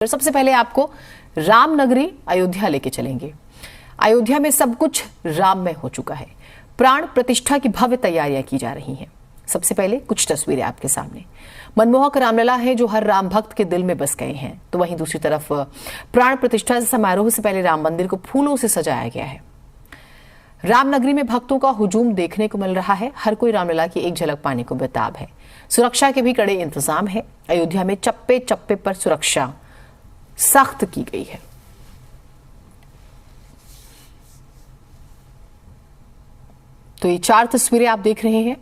सबसे पहले आपको रामनगरी अयोध्या लेके चलेंगे। अयोध्या में सब कुछ राममय हो चुका है। प्राण प्रतिष्ठा की भव्य तैयारियां की जा रही हैं। सबसे पहले कुछ तस्वीरें आपके सामने। मनमोहक रामलला है जो हर राम भक्त के दिल में बस गए हैं, तो वहीं दूसरी तरफ प्राण प्रतिष्ठा समारोह से पहले राम मंदिर को फूलों से सजाया गया है। रामनगरी में भक्तों का हुजूम देखने को मिल रहा है। हर कोई रामलला की एक झलक पाने को बेताब है। सुरक्षा के भी कड़े इंतजाम है। अयोध्या में चप्पे चप्पे पर सुरक्षा सख्त की गई है। तो ये 4 तस्वीरें आप देख रहे हैं।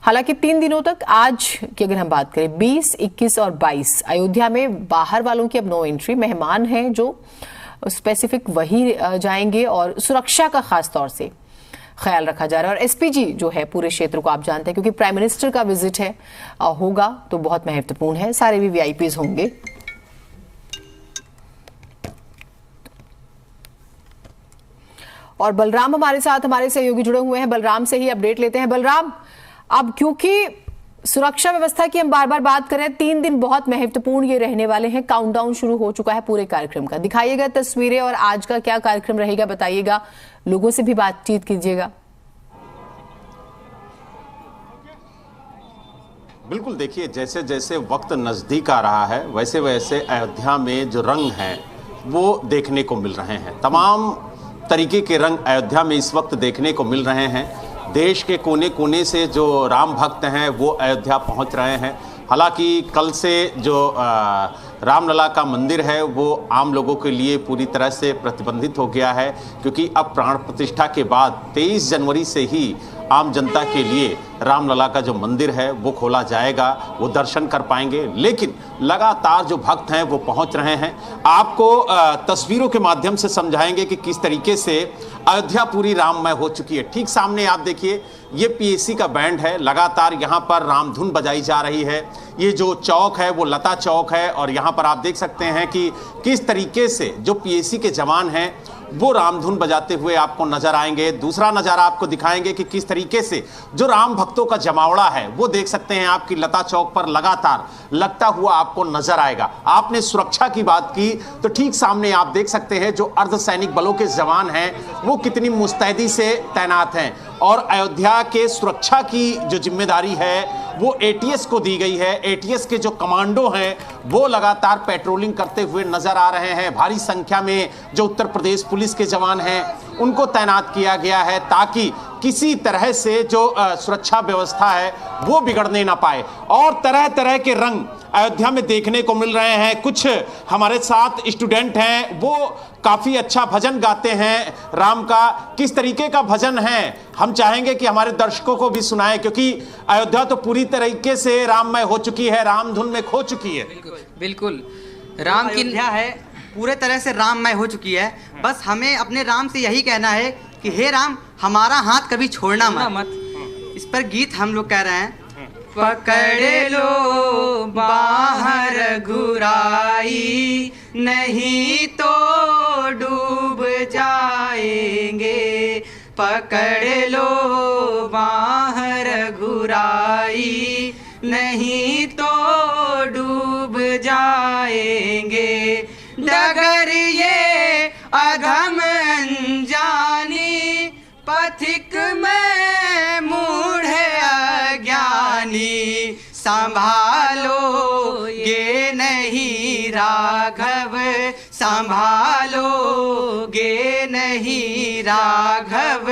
हालांकि 3 दिनों तक, आज की अगर हम बात करें 20, 21 और 22, अयोध्या में बाहर वालों की अब नो एंट्री। मेहमान हैं जो स्पेसिफिक वही जाएंगे और सुरक्षा का खास तौर से ख्याल रखा जा रहा है। और एसपीजी जो है पूरे क्षेत्र को आप जानते हैं, क्योंकि प्राइम मिनिस्टर का विजिट है होगा तो बहुत महत्वपूर्ण है। सारे भी वीआईपीज होंगे। और बलराम हमारे साथ, हमारे सहयोगी जुड़े हुए हैं। बलराम से ही अपडेट लेते हैं। बलराम, अब क्योंकि सुरक्षा व्यवस्था की हम बार बार बात कर रहे हैं, 3 दिन बहुत महत्वपूर्ण ये रहने वाले हैं। काउंटडाउन शुरू हो चुका है पूरे कार्यक्रम का। दिखाइएगा तस्वीरें और आज का क्या कार्यक्रम रहेगा बताइएगा। लोगों से भी बातचीत कीजिएगा। बिल्कुल, देखिए जैसे जैसे वक्त नजदीक आ रहा है वैसे वैसे अयोध्या में जो रंग हैं वो देखने को मिल रहे हैं। तमाम तरीके के रंग अयोध्या में इस वक्त देखने को मिल रहे हैं। देश के कोने कोने से जो राम भक्त हैं वो अयोध्या पहुंच रहे हैं। हालांकि कल से जो रामलला का मंदिर है वो आम लोगों के लिए पूरी तरह से प्रतिबंधित हो गया है, क्योंकि अब प्राण प्रतिष्ठा के बाद 23 जनवरी से ही आम जनता के लिए रामलला का जो मंदिर है वो खोला जाएगा, वो दर्शन कर पाएंगे। लेकिन लगातार जो भक्त हैं वो पहुंच रहे हैं। आपको तस्वीरों के माध्यम से समझाएंगे कि किस तरीके से अयोध्या पूरी राममय हो चुकी है। ठीक सामने आप देखिए, ये पीएसी का बैंड है। लगातार यहाँ पर रामधुन बजाई जा रही है। ये जो चौक है वो लता चौक है और यहाँ पर आप देख सकते हैं कि किस तरीके से जो पीएसी के जवान हैं वो रामधुन बजाते हुए आपको नजर आएंगे। दूसरा नज़ारा आपको दिखाएंगे कि किस तरीके से जो राम भक्तों का जमावड़ा है वो देख सकते हैं आपकी लता चौक पर लगातार लगता हुआ आपको नजर आएगा। आपने सुरक्षा की बात की तो ठीक सामने आप देख सकते हैं जो अर्धसैनिक बलों के जवान हैं वो कितनी मुस्तैदी से तैनात हैं। और अयोध्या के सुरक्षा की जो जिम्मेदारी है वो एटीएस को दी गई है। एटीएस के जो कमांडो हैं वो लगातार पेट्रोलिंग करते हुए नजर आ रहे हैं। भारी संख्या में जो उत्तर प्रदेश पुलिस के जवान हैं उनको तैनात किया गया है ताकि किसी तरह से जो सुरक्षा व्यवस्था है वो बिगड़ने ना पाए। और तरह तरह के रंग अयोध्या में देखने को मिल रहे हैं। कुछ हमारे साथ स्टूडेंट हैं, वो काफ़ी अच्छा भजन गाते हैं राम का। किस तरीके का भजन है हम चाहेंगे कि हमारे दर्शकों को भी सुनाएं, क्योंकि अयोध्या तो पूरी तरीके से राममय हो चुकी है, रामधुन में खो चुकी है। बिल्कुल राम की अयोध्या है, पूरे तरह से राममय हो चुकी है। बस हमें अपने राम से यही कहना है कि हे राम, हमारा हाथ कभी छोड़ना मत। इस पर गीत हम लोग कह रहे हैं। पकड़ लो बाहर घुराई, नहीं तो डूब जाएंगे। पकड़ लो बाहर घुराई, नहीं तो डूब जाएंगे। डगर ये अधम अनजानी, पथिक में मूढ़ अज्ञानी। संभालो ये नहीं राघव, संभालो ये नहीं राघव,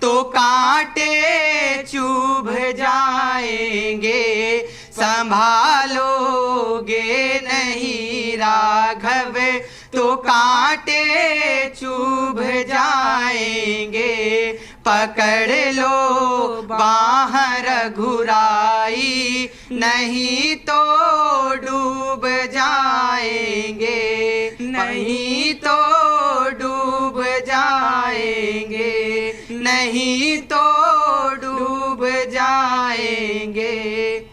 तो कांटे चुभ जाएंगे। संभालोगे नहीं राघव, तो कांटे चुभ जाएंगे। पकड़ लो बाहर घुराई, नहीं तो डूब जाएंगे। नहीं तो डूब जाएंगे। नहीं तो डूब जाएंगे।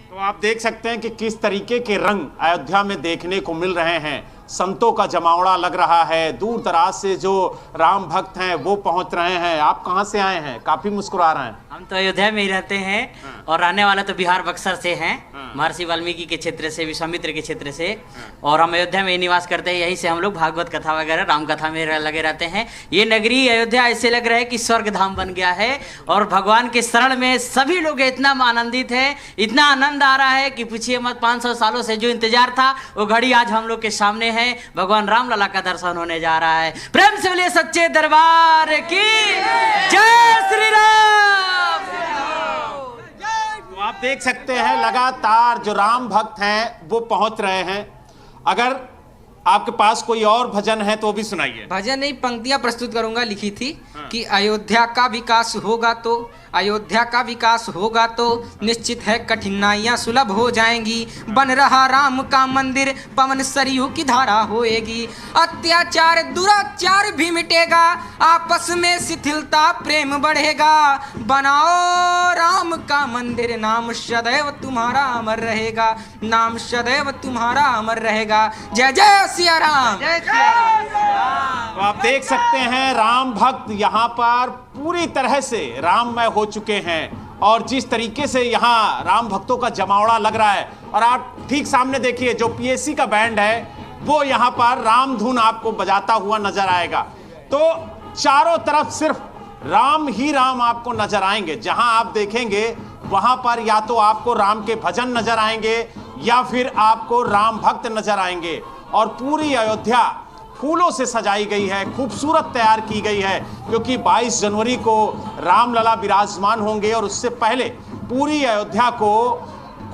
तो आप देख सकते हैं कि किस तरीके के रंग अयोध्या में देखने को मिल रहे हैं। संतों का जमावड़ा लग रहा है। दूर दराज से जो राम भक्त हैं वो पहुंच रहे हैं। आप कहां से आए हैं? काफी मुस्कुरा रहे हैं। हम तो अयोध्या में ही रहते हैं और रहने वाले तो बिहार बक्सर से हैं, महर्षि वाल्मीकि के क्षेत्र से, विश्वामित्र के क्षेत्र से, और हम अयोध्या में ही निवास करते हैं। यहीं से हम लोग भागवत कथा वगैरह राम कथा में लगे रहते हैं। ये नगरी अयोध्या ऐसे लग रहा है कि स्वर्ग धाम बन गया है और भगवान के शरण में सभी लोग इतना आनंदित है, इतना आनंद आ रहा है कि पूछिए मत। 500 सालों से जो इंतजार था वो घड़ी आज हम लोग के सामने है। भगवान राम लला का दर्शन होने जा रहा है। प्रेम से बोलिए सच्चे दरबार की जय श्री राम। तो आप देख सकते हैं लगातार जो राम भक्त हैं वो पहुंच रहे हैं। अगर आपके पास कोई और भजन है तो भी सुनाइए। भजन नहीं, पंक्तियां प्रस्तुत करूंगा, लिखी थी कि अयोध्या का विकास होगा तो, अयोध्या का विकास होगा तो निश्चित है कठिनाइयां सुलभ हो जाएंगी। बन रहा राम का मंदिर, पवन सरयू की धारा होएगी। अत्याचार दुराचार भी मिटेगा, आपस में शिथिलता प्रेम बढ़ेगा। बनाओ राम का मंदिर, नाम सदैव तुम्हारा अमर रहेगा, नाम सदैव तुम्हारा अमर रहेगा। जय जय सिया राम। तो आप देख सकते हैं राम भक्त यहाँ पर पूरी तरह से राममय हो चुके हैं और जिस तरीके से यहाँ राम भक्तों का जमावड़ा लग रहा है। और आप ठीक सामने देखिए जो पीएससी का बैंड है वो यहाँ पर राम धुन आपको बजाता हुआ नजर आएगा। तो चारों तरफ सिर्फ राम ही राम आपको नजर आएंगे। जहां आप देखेंगे वहां पर या तो आपको राम के भजन नजर आएंगे या फिर आपको राम भक्त नजर आएंगे। और पूरी अयोध्या फूलों से सजाई गई है, खूबसूरत तैयार की गई है, क्योंकि 22 जनवरी को रामलला विराजमान होंगे और उससे पहले पूरी अयोध्या को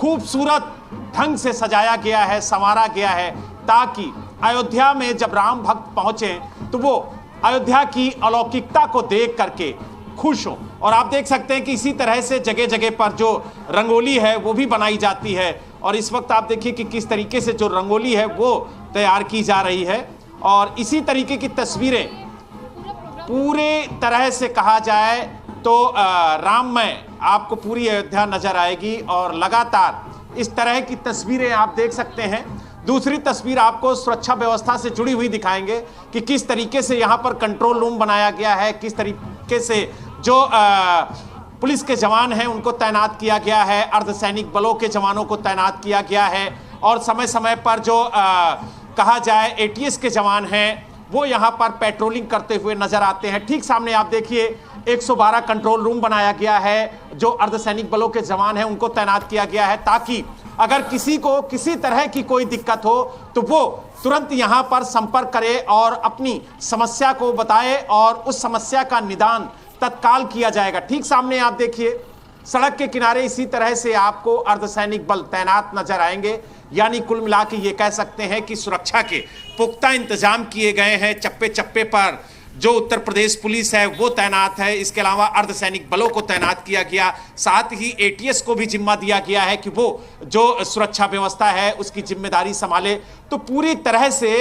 खूबसूरत ढंग से सजाया गया है, संवारा गया है, ताकि अयोध्या में जब राम भक्त पहुंचे तो वो अयोध्या की अलौकिकता को देख करके खुश हो। और आप देख सकते हैं कि इसी तरह से जगह जगह पर जो रंगोली है वो भी बनाई जाती है। और इस वक्त आप देखिए कि किस तरीके से जो रंगोली है वो तैयार की जा रही है और इसी तरीके की तस्वीरें पूरे तरह से कहा जाए तो राममय आपको पूरी अयोध्या नजर आएगी। और लगातार इस तरह की तस्वीरें आप देख सकते हैं। दूसरी तस्वीर आपको सुरक्षा व्यवस्था से जुड़ी हुई दिखाएंगे कि किस तरीके से यहाँ पर कंट्रोल रूम बनाया गया है, किस तरीके से जो पुलिस के जवान हैं उनको तैनात किया गया है, अर्धसैनिक बलों के जवानों को तैनात किया गया है और समय समय पर जो कहा जाए एटीएस के जवान हैं वो यहाँ पर पेट्रोलिंग करते हुए नजर आते हैं। ठीक सामने आप देखिए 112 कंट्रोल रूम बनाया गया है, जो अर्धसैनिक बलों के जवान हैं उनको तैनात किया गया है ताकि अगर किसी को किसी तरह की कोई दिक्कत हो तो वो तुरंत यहाँ पर संपर्क करे और अपनी समस्या को बताए और उस समस्या का निदान तत्काल किया जाएगा। ठीक सामने आप देखिए सड़क के किनारे इसी तरह से आपको अर्धसैनिक बल तैनात नजर आएंगे। यानी कुल मिला के ये कह सकते हैं कि सुरक्षा के पुख्ता इंतजाम किए गए हैं। चप्पे चप्पे पर जो उत्तर प्रदेश पुलिस है वो तैनात है, इसके अलावा अर्धसैनिक बलों को तैनात किया गया, साथ ही एटीएस को भी जिम्मा दिया गया है कि वो जो सुरक्षा व्यवस्था है उसकी जिम्मेदारी संभाले। तो पूरी तरह से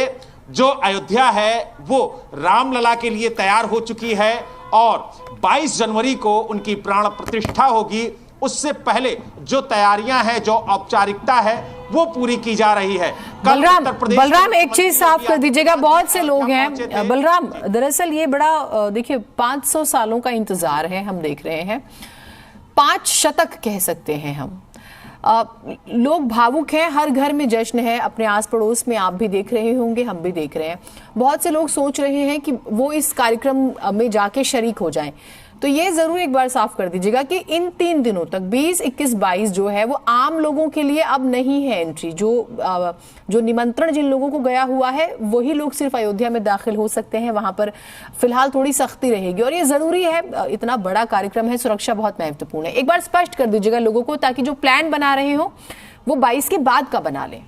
जो अयोध्या है वो रामलला के लिए तैयार हो चुकी है और 22 जनवरी को उनकी प्राण प्रतिष्ठा होगी। उससे पहले जो तैयारियां हैं, जो औपचारिकता है वो पूरी की जा रही है। बलराम एक चीज साफ कर दीजिएगा, बहुत से लोग हैं बलराम, दरअसल ये बड़ा देखिए 500 सालों का इंतजार है, हम देख रहे हैं 5 शतक कह सकते हैं हम। लोग भावुक हैं, हर घर में जश्न है, अपने आस पड़ोस में आप भी देख रहे होंगे, हम भी देख रहे हैं। बहुत से लोग सोच रहे हैं कि वो इस कार्यक्रम में जाके शरीक हो जाएं। तो ये जरूर एक बार साफ कर दीजिएगा कि इन 3 दिनों तक 20, 21, 22 जो है वो आम लोगों के लिए अब नहीं है एंट्री। जो निमंत्रण जिन लोगों को गया हुआ है वही लोग सिर्फ अयोध्या में दाखिल हो सकते हैं। वहां पर फिलहाल थोड़ी सख्ती रहेगी और ये जरूरी है, इतना बड़ा कार्यक्रम है, सुरक्षा बहुत महत्वपूर्ण है। एक बार स्पष्ट कर दीजिएगा लोगों को ताकि जो प्लान बना रहे हो वो 22 के बाद का बना लें।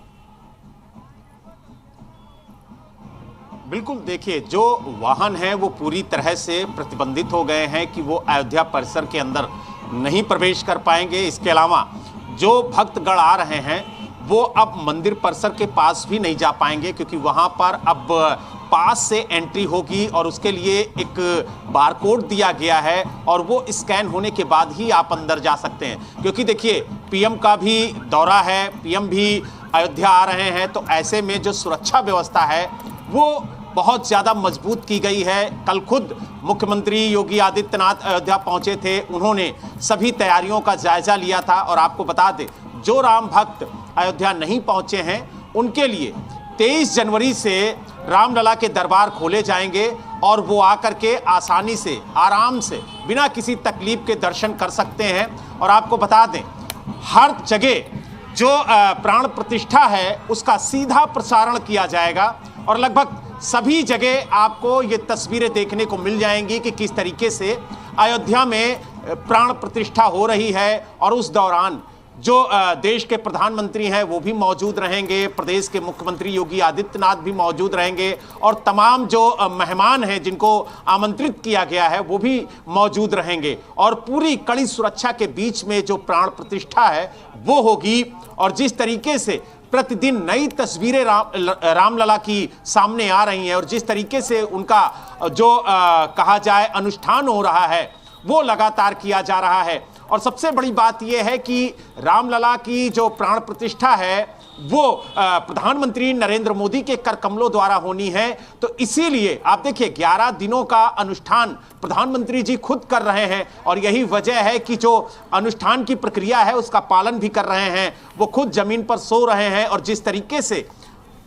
बिल्कुल, देखिए जो वाहन हैं वो पूरी तरह से प्रतिबंधित हो गए हैं कि वो अयोध्या परिसर के अंदर नहीं प्रवेश कर पाएंगे। इसके अलावा जो भक्तगण आ रहे हैं वो अब मंदिर परिसर के पास भी नहीं जा पाएंगे क्योंकि वहां पर अब पास से एंट्री होगी और उसके लिए एक बारकोड दिया गया है और वो स्कैन होने के बाद ही आप अंदर जा सकते हैं। क्योंकि देखिए पीएम का भी दौरा है, पीएम भी अयोध्या आ रहे हैं, तो ऐसे में जो सुरक्षा व्यवस्था है वो बहुत ज़्यादा मजबूत की गई है। कल खुद मुख्यमंत्री योगी आदित्यनाथ अयोध्या पहुंचे थे, उन्होंने सभी तैयारियों का जायजा लिया था। और आपको बता दें, जो राम भक्त अयोध्या नहीं पहुंचे हैं उनके लिए 23 जनवरी से रामलला के दरबार खोले जाएंगे और वो आकर के आसानी से, आराम से, बिना किसी तकलीफ के दर्शन कर सकते हैं। और आपको बता दें, हर जगह जो प्राण प्रतिष्ठा है उसका सीधा प्रसारण किया जाएगा और लगभग सभी जगह आपको ये तस्वीरें देखने को मिल जाएंगी कि किस तरीके से अयोध्या में प्राण प्रतिष्ठा हो रही है। और उस दौरान जो देश के प्रधानमंत्री हैं वो भी मौजूद रहेंगे, प्रदेश के मुख्यमंत्री योगी आदित्यनाथ भी मौजूद रहेंगे और तमाम जो मेहमान हैं जिनको आमंत्रित किया गया है वो भी मौजूद रहेंगे। और पूरी कड़ी सुरक्षा के बीच में जो प्राण प्रतिष्ठा है वो होगी। और जिस तरीके से प्रतिदिन नई तस्वीरें रामलला की सामने आ रही हैं और जिस तरीके से उनका जो कहा जाए अनुष्ठान हो रहा है वो लगातार किया जा रहा है। और सबसे बड़ी बात यह है कि रामलला की जो प्राण प्रतिष्ठा है वो प्रधानमंत्री नरेंद्र मोदी के कर कमलों द्वारा होनी है। तो इसीलिए आप देखिए 11 दिनों का अनुष्ठान प्रधानमंत्री जी खुद कर रहे हैं और यही वजह है कि जो अनुष्ठान की प्रक्रिया है उसका पालन भी कर रहे हैं। वो खुद जमीन पर सो रहे हैं और जिस तरीके से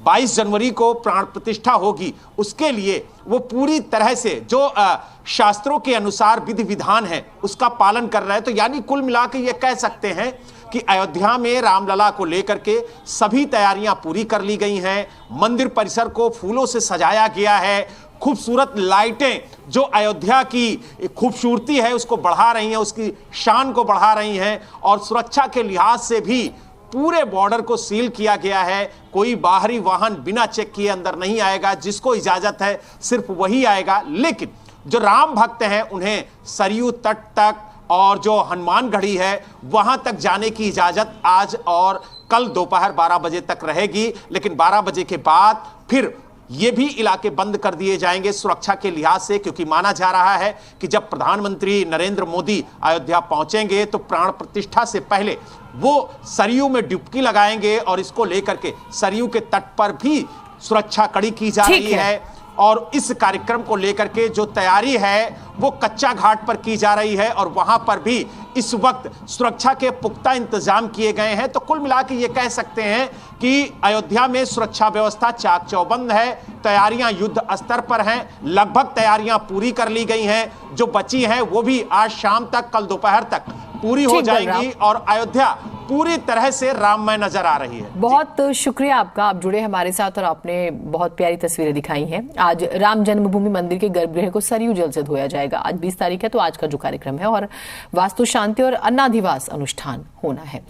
22 जनवरी को प्राण प्रतिष्ठा होगी उसके लिए वो पूरी तरह से जो शास्त्रों के अनुसार विधि विधान है उसका पालन कर रहे हैं। तो यानी कुल मिलाकर ये कह सकते हैं कि अयोध्या में रामलला को लेकर के सभी तैयारियां पूरी कर ली गई हैं। मंदिर परिसर को फूलों से सजाया गया है। खूबसूरत लाइटें जो अयोध्या की खूबसूरती है उसको बढ़ा रही हैं, उसकी शान को बढ़ा रही हैं। और सुरक्षा के लिहाज से भी पूरे बॉर्डर को सील किया गया है। कोई बाहरी वाहन बिना चेक किए अंदर नहीं आएगा, जिसको इजाजत है सिर्फ वही आएगा। लेकिन जो राम भक्त हैं उन्हें सरयू तट तक और जो हनुमान गढ़ी है वहां तक जाने की इजाजत आज और कल दोपहर 12 बजे तक रहेगी। लेकिन 12 बजे के बाद फिर ये भी इलाके बंद कर दिए जाएंगे सुरक्षा के लिहाज से, क्योंकि माना जा रहा है कि जब प्रधानमंत्री नरेंद्र मोदी अयोध्या पहुंचेंगे तो प्राण प्रतिष्ठा से पहले वो सरयू में डुबकी लगाएंगे और इसको लेकर के सरयू के तट पर भी सुरक्षा कड़ी की जा रही है। और इस कार्यक्रम को लेकर के जो तैयारी है वो कच्चा घाट पर की जा रही है और वहां पर भी इस वक्त सुरक्षा के पुख्ता इंतजाम किए गए हैं। तो कुल मिला के ये कह सकते हैं कि अयोध्या में सुरक्षा व्यवस्था चाक चौबंद है। तैयारियां युद्ध स्तर पर हैं, लगभग तैयारियां पूरी कर ली गई हैं। जो बची हैं वो भी आज शाम तक, कल दोपहर तक पूरी हो जाएंगी और अयोध्या पूरी तरह से राममय नजर आ रही है। बहुत शुक्रिया आपका, आप जुड़े हमारे साथ और आपने बहुत प्यारी तस्वीरें दिखाई हैं। आज राम जन्मभूमि मंदिर के गर्भगृह को सरयू जल से धोया जाएगा। आज 20 तारीख है तो आज का जो कार्यक्रम है और वास्तु शांति और अन्नाधिवास अनुष्ठान होना है।